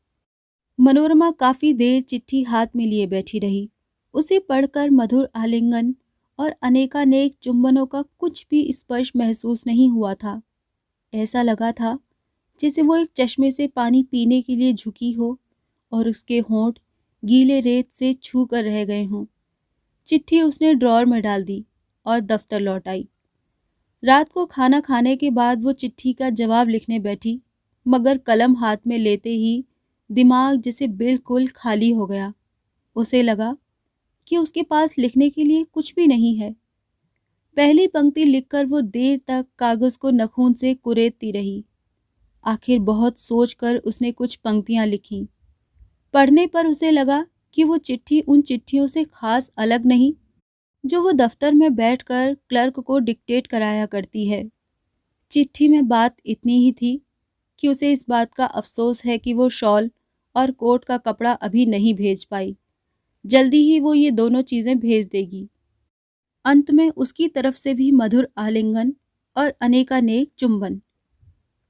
मनोरमा काफी देर चिट्ठी हाथ में लिए बैठी रही। उसे पढ़कर मधुर आलिंगन और अनेकानेक चुंबनों का कुछ भी स्पर्श महसूस नहीं हुआ था। ऐसा लगा था जैसे वो एक चश्मे से पानी पीने के लिए झुकी हो और उसके होंठ गीले रेत से छू कर रह गए हों। चिट्ठी उसने ड्रॉर में डाल दी और दफ्तर लौट आई। रात को खाना खाने के बाद वो चिट्ठी का जवाब लिखने बैठी, मगर कलम हाथ में लेते ही दिमाग जैसे बिल्कुल खाली हो गया। उसे लगा कि उसके पास लिखने के लिए कुछ भी नहीं है। पहली पंक्ति लिखकर वो देर तक कागज को नखून से कुरेदती रही। आखिर बहुत सोचकर उसने कुछ पंक्तियां लिखीं। पढ़ने पर उसे लगा कि वो चिट्ठी उन चिट्ठियों से खास अलग नहीं जो वो दफ्तर में बैठकर क्लर्क को डिक्टेट कराया करती है। चिट्ठी में बात इतनी ही थी कि उसे इस बात का अफसोस है कि वो शॉल और कोट का कपड़ा अभी नहीं भेज पाई। जल्दी ही वो ये दोनों चीजें भेज देगी। अंत में उसकी तरफ से भी मधुर आलिंगन और अनेकानेक चुंबन।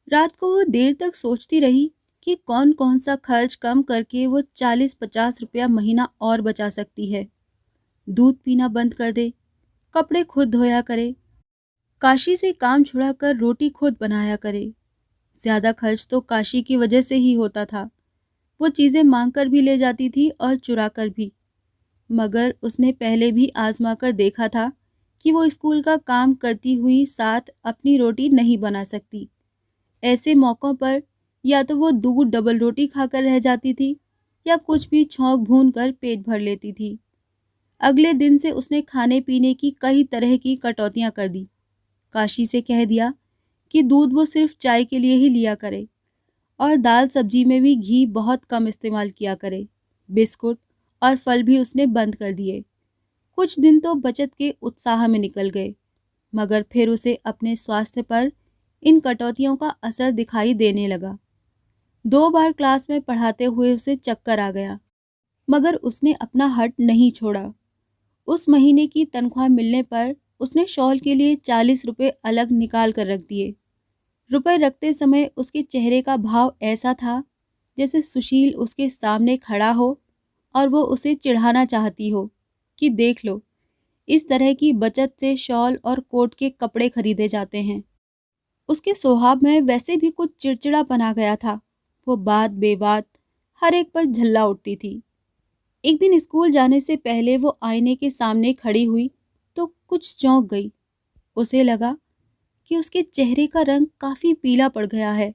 रात को वो देर तक सोचती रही कि कौन कौन सा खर्च कम करके वो 40-50 रुपया महीना और बचा सकती है। दूध पीना बंद कर दे, कपड़े खुद धोया करे, काशी से काम छुड़ाकर रोटी खुद बनाया करे। ज्यादा खर्च तो काशी की वजह से ही होता था। वो चीजें मांग कर भी ले जाती थी और चुरा कर भी। मगर उसने पहले भी आजमा कर देखा था कि वो स्कूल का काम करती हुई साथ अपनी रोटी नहीं बना सकती। ऐसे मौक़ों पर या तो वो दूध डबल रोटी खाकर रह जाती थी या कुछ भी छौंक भून कर पेट भर लेती थी। अगले दिन से उसने खाने पीने की कई तरह की कटौतियां कर दी। काशी से कह दिया कि दूध वो सिर्फ चाय के लिए ही लिया करे और दाल सब्जी में भी घी बहुत कम इस्तेमाल किया करे। बिस्कुट और फल भी उसने बंद कर दिए। कुछ दिन तो बचत के उत्साह में निकल गए, मगर फिर उसे अपने स्वास्थ्य पर इन कटौतियों का असर दिखाई देने लगा। 2 बार क्लास में पढ़ाते हुए उसे चक्कर आ गया, मगर उसने अपना हट नहीं छोड़ा। उस महीने की तनख्वाह मिलने पर उसने शॉल के लिए 40 रुपए अलग निकाल कर रख दिए। रुपए रखते समय उसके चेहरे का भाव ऐसा था जैसे सुशील उसके सामने खड़ा हो और वो उसे चिढ़ाना चाहती हो कि देख लो, इस तरह की बचत से शॉल और कोट के कपड़े खरीदे जाते हैं। उसके स्वभाव में वैसे भी कुछ चिड़चिड़ापन आ गया था। वो बात बेबात हर एक पर झल्ला उठती थी। एक दिन स्कूल जाने से पहले वो आईने के सामने खड़ी हुई तो कुछ चौंक गई। उसे लगा कि उसके चेहरे का रंग काफी पीला पड़ गया है।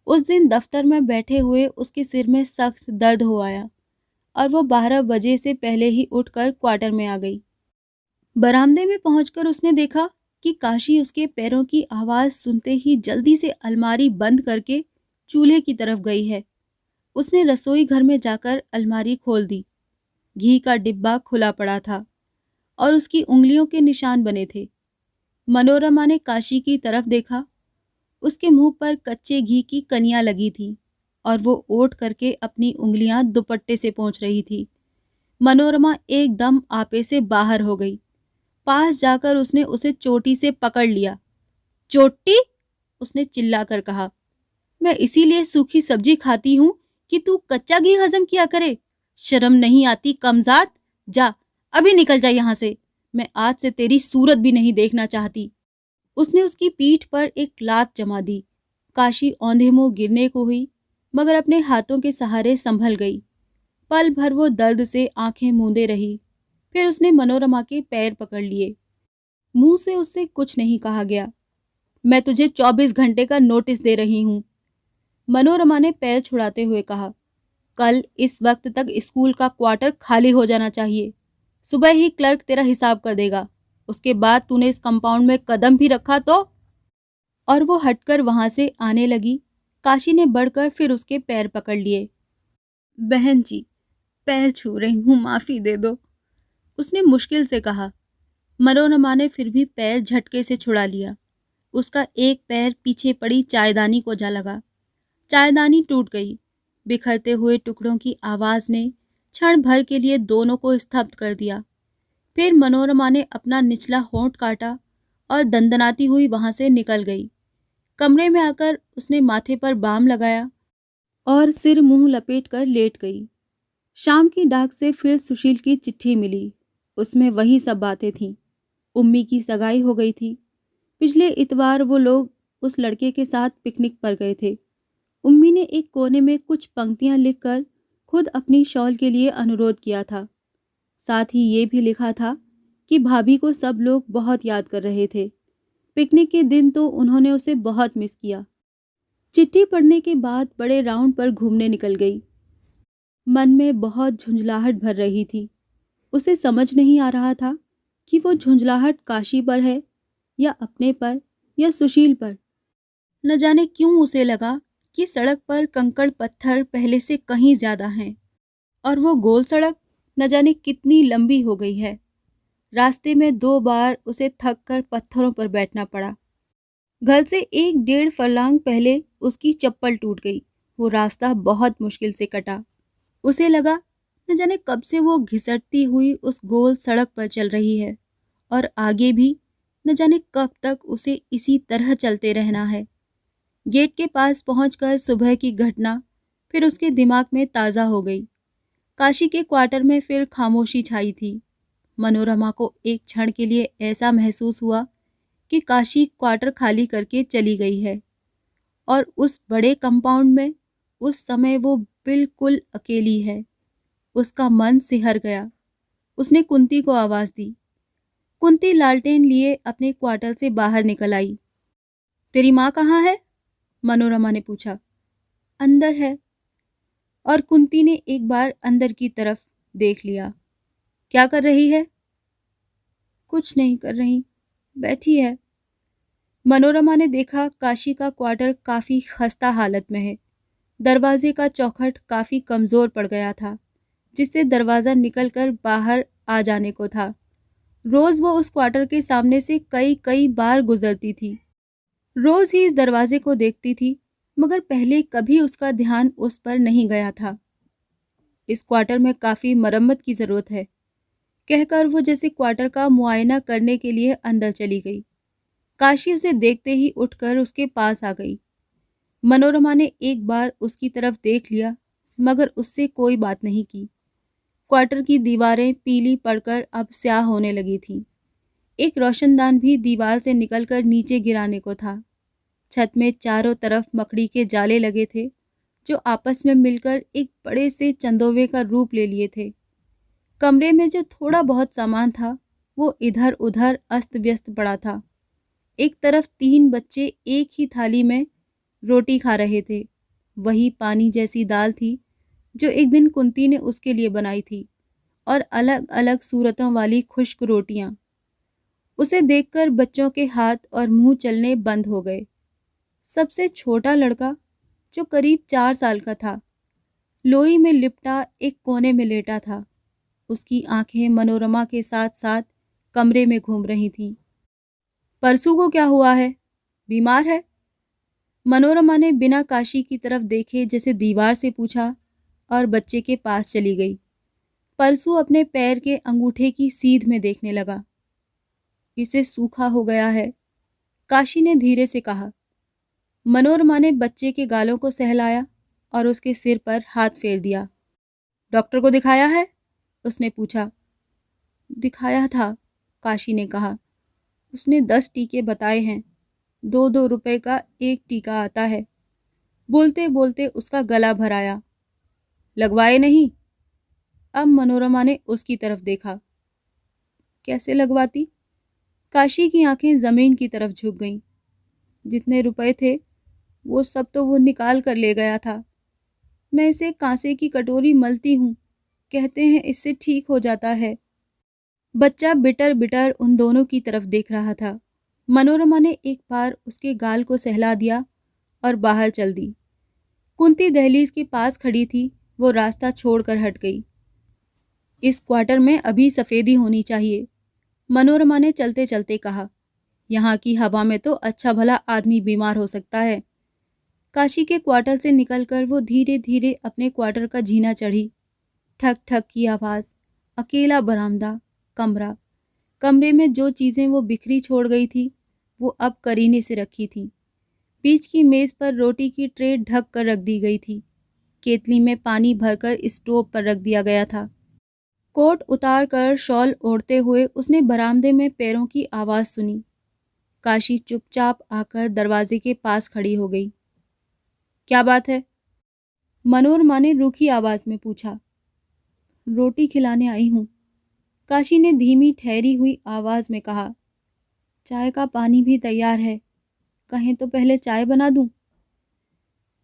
उस दिन दफ्तर में बैठे हुए उसके सिर में सख्त दर्द हो आया और वो 12 बजे से पहले ही उठकर क्वार्टर में आ गई। बरामदे में पहुंचकर उसने देखा कि काशी उसके पैरों की आवाज सुनते ही जल्दी से अलमारी बंद करके चूल्हे की तरफ गई है। उसने रसोई घर में जाकर अलमारी खोल दी। घी का डिब्बा खुला पड़ा था और उसकी उंगलियों के निशान बने थे। मनोरमा ने काशी की तरफ देखा। उसके मुंह पर कच्चे घी की कनियां लगी थी और वो ओट करके अपनी उंगलियां दुपट्टे से पोंछ रही थी। मनोरमा एकदम आपे से बाहर हो गई। पास जाकर उसने उसे चोटी से पकड़ लिया। चोटी? उसने चिल्लाकर कहा। मैं इसीलिए सूखी सब्जी खाती हूँ कि तू कच्चा घी हजम किया करे। शर्म नहीं आती कमजात? जा, अभी निकल जा यहाँ से। मैं आज से तेरी सूरत भी नहीं देखना चाहती। उसने उसकी पीठ पर एक लात जमा दी। काशी औंधे मुंह गिरने को हुई, मगर अपने हाथों के सहारे संभल गई। पल भर वो दर्द से आंखें मूंदे रही। फिर उसने मनोरमा के पैर पकड़ लिए। मुंह से उससे कुछ नहीं कहा गया। मैं तुझे 24 घंटे का नोटिस दे रही हूँ, मनोरमा ने पैर छुड़ाते हुए कहा। कल इस वक्त तक स्कूल का क्वार्टर खाली हो जाना चाहिए। सुबह ही क्लर्क तेरा हिसाब कर देगा। उसके बाद तूने इस कंपाउंड में कदम भी रखा तो। और वो हटकर वहां से आने लगी। काशी ने बढ़कर फिर उसके पैर पकड़ लिए। बहन जी, पैर छू रही हूँ, माफी दे दो, उसने मुश्किल से कहा। मनोरमा ने फिर भी पैर झटके से छुड़ा लिया। उसका एक पैर पीछे पड़ी चायदानी को जा लगा। चायदानी टूट गई। बिखरते हुए टुकड़ों की आवाज ने क्षण भर के लिए दोनों को स्तब्ध कर दिया। फिर मनोरमा ने अपना निचला होंठ काटा और दंदनाती हुई वहां से निकल गई। कमरे में आकर उसने माथे पर बाम लगाया और सिर मुंह लपेटकर लेट गई। शाम की डाक से फिर सुशील की चिट्ठी मिली। उसमें वही सब बातें थीं। उम्मी की सगाई हो गई थी। पिछले इतवार वो लोग उस लड़के के साथ पिकनिक पर गए थे। उम्मी ने एक कोने में कुछ पंक्तियां लिखकर खुद अपनी शॉल के लिए अनुरोध किया था। साथ ही ये भी लिखा था कि भाभी को सब लोग बहुत याद कर रहे थे। पिकनिक के दिन तो उन्होंने उसे बहुत मिस किया। चिट्ठी पढ़ने के बाद बड़े राउंड पर घूमने निकल गई। मन में बहुत झुंझलाहट भर रही थी। उसे समझ नहीं आ रहा था कि वो झुंझलाहट काशी पर है या अपने पर या सुशील पर। न जाने क्यों उसे लगा कि सड़क पर कंकड़ पत्थर पहले से कहीं ज्यादा हैं और वो गोल सड़क न जाने कितनी लंबी हो गई है। रास्ते में 2 बार उसे थक कर पत्थरों पर बैठना पड़ा। घर से 1-1.5 फरलांग पहले उसकी चप्पल टूट गई। वो रास्ता बहुत मुश्किल से कटा। उसे लगा न जाने कब से वो घिसटती हुई उस गोल सड़क पर चल रही है और आगे भी न जाने कब तक उसे इसी तरह चलते रहना है। गेट के पास पहुंचकर सुबह की घटना फिर उसके दिमाग में ताज़ा हो गई। काशी के क्वार्टर में फिर खामोशी छाई थी। मनोरमा को एक क्षण के लिए ऐसा महसूस हुआ कि काशी क्वार्टर खाली करके चली गई है और उस बड़े कंपाउंड में उस समय वो बिल्कुल अकेली है। उसका मन सिहर गया। उसने कुंती को आवाज दी। कुंती लालटेन लिए अपने क्वार्टर से बाहर निकल आई। तेरी माँ कहाँ है? मनोरमा ने पूछा। अंदर है। और कुंती ने एक बार अंदर की तरफ देख लिया। क्या कर रही है? कुछ नहीं कर रही, बैठी है। मनोरमा ने देखा काशी का क्वार्टर काफी खस्ता हालत में है। दरवाजे का चौखट काफी कमजोर पड़ गया था, जिससे दरवाजा निकलकर बाहर आ जाने को था। रोज वो उस क्वार्टर के सामने से कई कई बार गुजरती थी। रोज ही इस दरवाजे को देखती थी, मगर पहले कभी उसका ध्यान उस पर नहीं गया था। इस क्वार्टर में काफी मरम्मत की जरूरत है, कहकर वो जैसे क्वार्टर का मुआयना करने के लिए अंदर चली गई। काशी उसे देखते ही उठकर उसके पास आ गई। मनोरमा ने एक बार उसकी तरफ देख लिया, मगर उससे कोई बात नहीं की। क्वार्टर की दीवारें पीली पड़कर अब स्याह होने लगी थीं। एक रोशनदान भी दीवार से निकलकर नीचे गिराने को था। छत में चारों तरफ मकड़ी के जाले लगे थे, जो आपस में मिलकर एक बड़े से चंदोवे का रूप ले लिए थे। कमरे में जो थोड़ा बहुत सामान था, वो इधर उधर अस्त व्यस्त पड़ा था। एक तरफ 3 बच्चे एक ही थाली में रोटी खा रहे थे। वही पानी जैसी दाल थी जो एक दिन कुंती ने उसके लिए बनाई थी, और अलग अलग सूरतों वाली खुश्क रोटियां। उसे देखकर बच्चों के हाथ और मुंह चलने बंद हो गए। सबसे छोटा लड़का, जो करीब 4 साल का था, लोई में लिपटा एक कोने में लेटा था। उसकी आंखें मनोरमा के साथ साथ कमरे में घूम रही थीं। परसू को क्या हुआ है? बीमार है? मनोरमा ने बिना काशी की तरफ देखे जैसे दीवार से पूछा, और बच्चे के पास चली गई। परसू अपने पैर के अंगूठे की सीध में देखने लगा। इसे सूखा हो गया है, काशी ने धीरे से कहा। मनोरमा ने बच्चे के गालों को सहलाया और उसके सिर पर हाथ फेर दिया। डॉक्टर को दिखाया है? उसने पूछा। दिखाया था, काशी ने कहा। उसने 10 टीके बताए हैं। 2-2 रुपए का एक टीका आता है। बोलते बोलते उसका गला भर आया। लगवाए नहीं? अब मनोरमा ने उसकी तरफ देखा। कैसे लगवाती? काशी की आंखें जमीन की तरफ झुक गईं। जितने रुपए थे वो सब तो वो निकाल कर ले गया था। मैं इसे कांसे की कटोरी मलती हूँ, कहते हैं इससे ठीक हो जाता है। बच्चा बिटर बिटर उन दोनों की तरफ देख रहा था। मनोरमा ने एक बार उसके गाल को सहला दिया और बाहर चल दी। कुंती दहलीज के पास खड़ी थी। वो रास्ता छोड़कर हट गई। इस क्वार्टर में अभी सफेदी होनी चाहिए, मनोरमा ने चलते चलते कहा। यहाँ की हवा में तो अच्छा भला आदमी बीमार हो सकता है। काशी के क्वार्टर से निकलकर वो धीरे धीरे अपने क्वार्टर का जीना चढ़ी। ठक ठक की आवाज, अकेला बरामदा, कमरा। कमरे में जो चीजें वो बिखरी छोड़ गई थी, वो अब करीने से रखी थी। बीच की मेज पर रोटी की ट्रे ढक कर रख दी गई थी। केतली में पानी भरकर स्टोव पर रख दिया गया था। कोट उतार कर शॉल ओढ़ते हुए उसने बरामदे में पैरों की आवाज सुनी। काशी चुपचाप आकर दरवाजे के पास खड़ी हो गई। क्या बात है? मनोरमा ने रूखी आवाज में पूछा। रोटी खिलाने आई हूँ, काशी ने धीमी ठहरी हुई आवाज में कहा। चाय का पानी भी तैयार है, कहें तो पहले चाय बना दूं?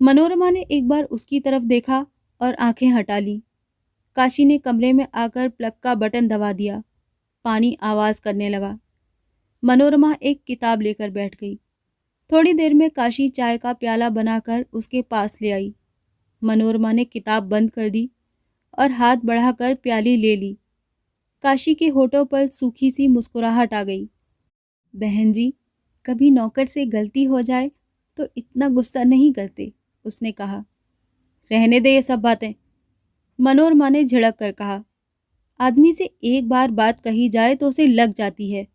मनोरमा ने एक बार उसकी तरफ देखा और आंखें हटा ली। काशी ने कमरे में आकर प्लग का बटन दबा दिया। पानी आवाज करने लगा। मनोरमा एक किताब लेकर बैठ गई। थोड़ी देर में काशी चाय का प्याला बनाकर उसके पास ले आई। मनोरमा ने किताब बंद कर दी और हाथ बढ़ाकर प्याली ले ली। काशी के होठों पर सूखी सी मुस्कुराहट आ गई। बहन जी, कभी नौकर से गलती हो जाए तो इतना गुस्सा नहीं करते, उसने कहा। रहने दे ये सब बातें, मनोरमा ने झिड़क कर कहा। आदमी से एक बार बात कही जाए तो उसे लग जाती है,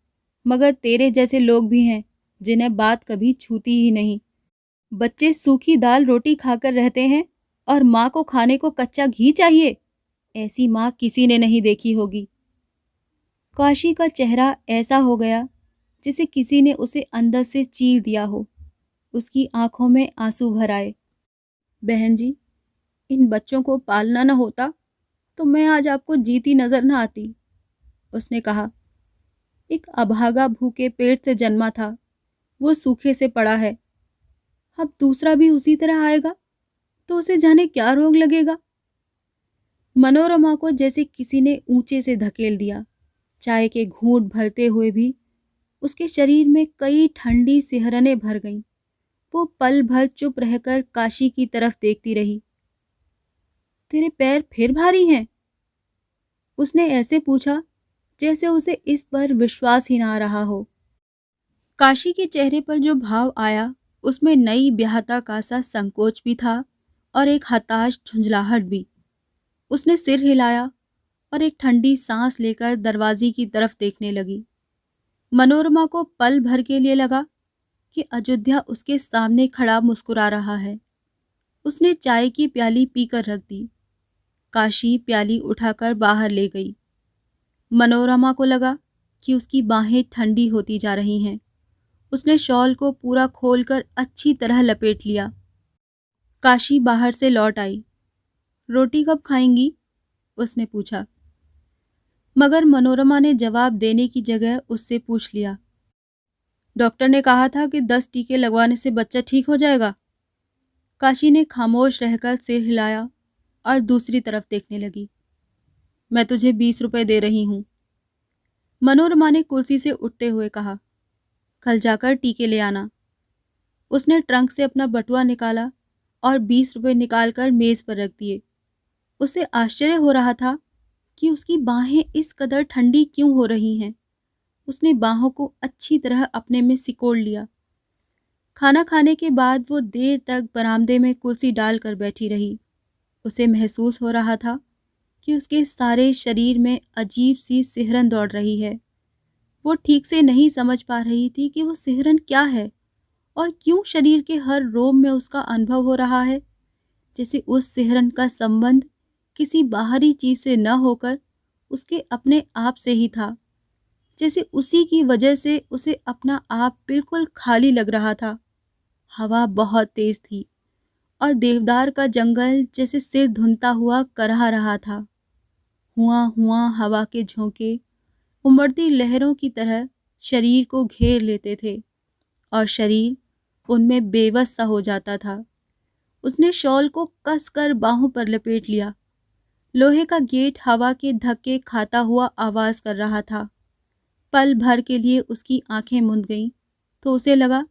मगर तेरे जैसे लोग भी हैं जिन्हें बात कभी छूती ही नहीं। बच्चे सूखी दाल रोटी खाकर रहते हैं और माँ को खाने को कच्चा घी चाहिए। ऐसी माँ किसी ने नहीं देखी होगी। काशी का चेहरा ऐसा हो गया जैसे किसी ने उसे अंदर से चीर दिया हो। उसकी आंखों में आंसू भर आए। बहन जी, इन बच्चों को पालना न होता तो मैं आज आपको जीती नजर न आती, उसने कहा। एक अभागा भूखे पेट से जन्मा था, वो सूखे से पड़ा है। अब दूसरा भी उसी तरह आएगा तो उसे जाने क्या रोग लगेगा। मनोरमा को जैसे किसी ने ऊंचे से धकेल दिया। चाय के घूंट भरते हुए भी उसके शरीर में कई ठंडी सिहरनें भर गईं। वो पल भर चुप रहकर काशी की तरफ देखती रही। तेरे पैर फिर भारी हैं? उसने ऐसे पूछा जैसे उसे इस पर विश्वास ही ना आ रहा हो। काशी के चेहरे पर जो भाव आया उसमें नई ब्याहता का सा संकोच भी था और एक हताश झुंझलाहट भी। उसने सिर हिलाया और एक ठंडी सांस लेकर दरवाजे की तरफ देखने लगी। मनोरमा को पल भर के लिए लगा कि अयोध्या उसके सामने खड़ा मुस्कुरा रहा है। उसने चाय की प्याली पीकर रख दी। काशी प्याली उठाकर बाहर ले गई। मनोरमा को लगा कि उसकी बाहें ठंडी होती जा रही हैं। उसने शॉल को पूरा खोलकर अच्छी तरह लपेट लिया। काशी बाहर से लौट आई। रोटी कब खाएंगी? उसने पूछा। मगर मनोरमा ने जवाब देने की जगह उससे पूछ लिया। डॉक्टर ने कहा था कि 10 टीके लगवाने से बच्चा ठीक हो जाएगा। काशी ने खामोश रहकर सिर हिलाया और दूसरी तरफ देखने लगी। मैं तुझे 20 रुपए दे रही हूँ, मनोरमा ने कुर्सी से उठते हुए कहा। कल जाकर टीके ले आना। उसने ट्रंक से अपना बटुआ निकाला और 20 रुपए निकालकर मेज पर रख दिए। उसे आश्चर्य हो रहा था कि उसकी बाहें इस कदर ठंडी क्यों हो रही हैं। उसने बाहों को अच्छी तरह अपने में सिकोड़ लिया। खाना खाने के बाद वो देर तक बरामदे में कुर्सी डालकर बैठी रही। उसे महसूस हो रहा था कि उसके सारे शरीर में अजीब सी सिहरन दौड़ रही है। वो ठीक से नहीं समझ पा रही थी कि वो सिहरन क्या है और क्यों शरीर के हर रोम में उसका अनुभव हो रहा है, जैसे उस सिहरन का संबंध किसी बाहरी चीज से न होकर उसके अपने आप से ही था, जैसे उसी की वजह से उसे अपना आप बिल्कुल खाली लग रहा था। हवा बहुत तेज थी और देवदार का जंगल जैसे सिर धुनता हुआ करहा रहा था। हुआ हुआ हवा के झोंके उमड़ती लहरों की तरह शरीर को घेर लेते थे और शरीर उनमें बेबस सा हो जाता था। उसने शॉल को कसकर बाहों पर लपेट लिया। लोहे का गेट हवा के धक्के खाता हुआ आवाज कर रहा था। पल भर के लिए उसकी आंखें मुंद गईं तो उसे लगा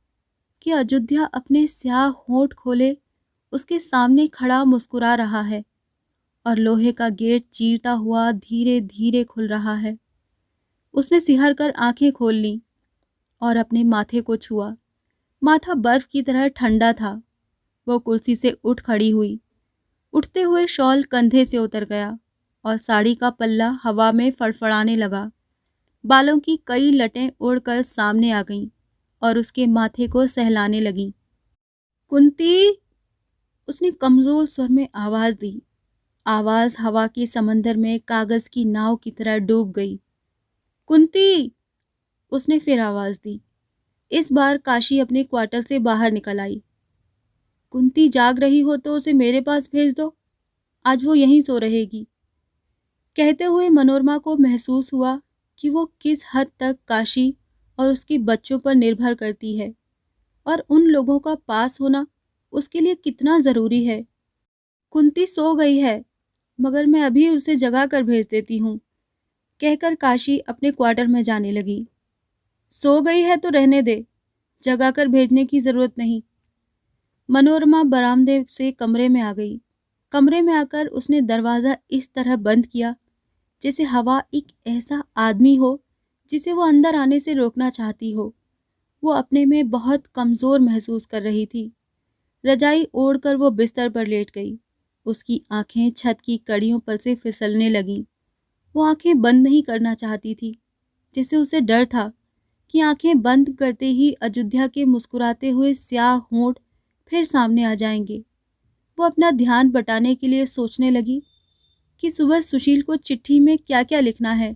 कि अयोध्या अपने स्याह होंठ खोले उसके सामने खड़ा मुस्कुरा रहा है और लोहे का गेट चीरता हुआ धीरे धीरे खुल रहा है। उसने सिहर कर आंखें खोल लीं और अपने माथे को छुआ। माथा बर्फ की तरह ठंडा था। वो कुर्सी से उठ खड़ी हुई। उठते हुए शॉल कंधे से उतर गया और साड़ी का पल्ला हवा में फड़फड़ाने लगा। बालों की कई लटें उड़कर सामने आ गईं और उसके माथे को सहलाने लगीं। कुंती, उसने कमजोर स्वर में आवाज दी। आवाज हवा के समंदर में कागज की नाव की तरह डूब गई। कुंती, उसने फिर आवाज दी। इस बार काशी अपने क्वार्टर से बाहर निकल आई। कुंती जाग रही हो तो उसे मेरे पास भेज दो, आज वो यहीं सो रहेगी। कहते हुए मनोरमा को महसूस हुआ कि वो किस हद तक काशी और उसके बच्चों पर निर्भर करती है और उन लोगों का पास होना उसके लिए कितना ज़रूरी है। कुंती सो गई है, मगर मैं अभी उसे जगा कर भेज देती हूँ, कहकर काशी अपने क्वार्टर में जाने लगी। सो गई है तो रहने दे, जगा कर भेजने की ज़रूरत नहीं। मनोरमा बरामदे से कमरे में आ गई। कमरे में आकर उसने दरवाज़ा इस तरह बंद किया जैसे हवा एक ऐसा आदमी हो जिसे वो अंदर आने से रोकना चाहती हो। वो अपने में बहुत कमज़ोर महसूस कर रही थी। रजाई ओढ़कर वो बिस्तर पर लेट गई। उसकी आंखें छत की कड़ियों पर से फिसलने लगीं। वो आंखें बंद नहीं करना चाहती थी, जैसे उसे डर था कि आंखें बंद करते ही अयोध्या के मुस्कुराते हुए स्याह होंठ फिर सामने आ जाएंगे। वो अपना ध्यान बटाने के लिए सोचने लगी कि सुबह सुशील को चिट्ठी में क्या क्या लिखना है,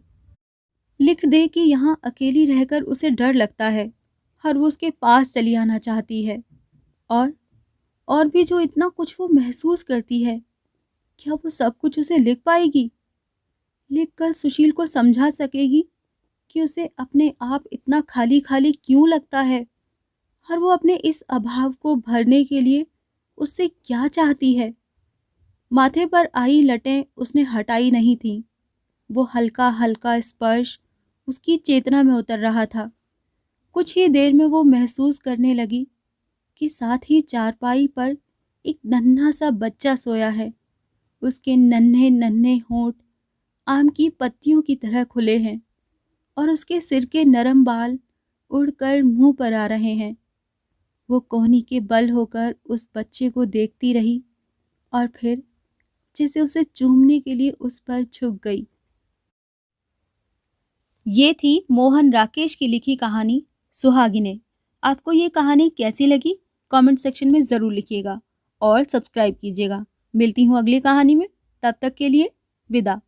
लिख दे कि यहाँ अकेली रहकर उसे डर लगता है और वो उसके पास चली आना चाहती है। और और भी जो इतना कुछ वो महसूस करती है, क्या वो सब कुछ उसे लिख पाएगी? लिखकर सुशील को समझा सकेगी कि उसे अपने आप इतना खाली-खाली क्यों लगता है और वो अपने इस अभाव को भरने के लिए उससे क्या चाहती है? माथे पर आई लटें उसने हटाई नहीं थीं। वो हल्का-हल्का स्पर्श उसकी चेतना में उतर रहा था। कुछ ही देर में वो महसूस करने लगी कि साथ ही चारपाई पर एक नन्हा-सा बच्चा सोया है। उसके नन्हे-नन्हे होंठ आम की पत्तियों की तरह खुले हैं और उसके सिर के नरम बाल उड़कर मुंह पर आ रहे हैं। वो कोहनी के बल होकर उस बच्चे को देखती रही और फिर जैसे उसे चूमने के लिए उस पर झुक गई। ये थी मोहन राकेश की लिखी कहानी सुहागिनें। आपको ये कहानी कैसी लगी? कमेंट सेक्शन में ज़रूर लिखिएगा और सब्सक्राइब कीजिएगा। मिलती हूँ अगली कहानी में, तब तक के लिए विदा।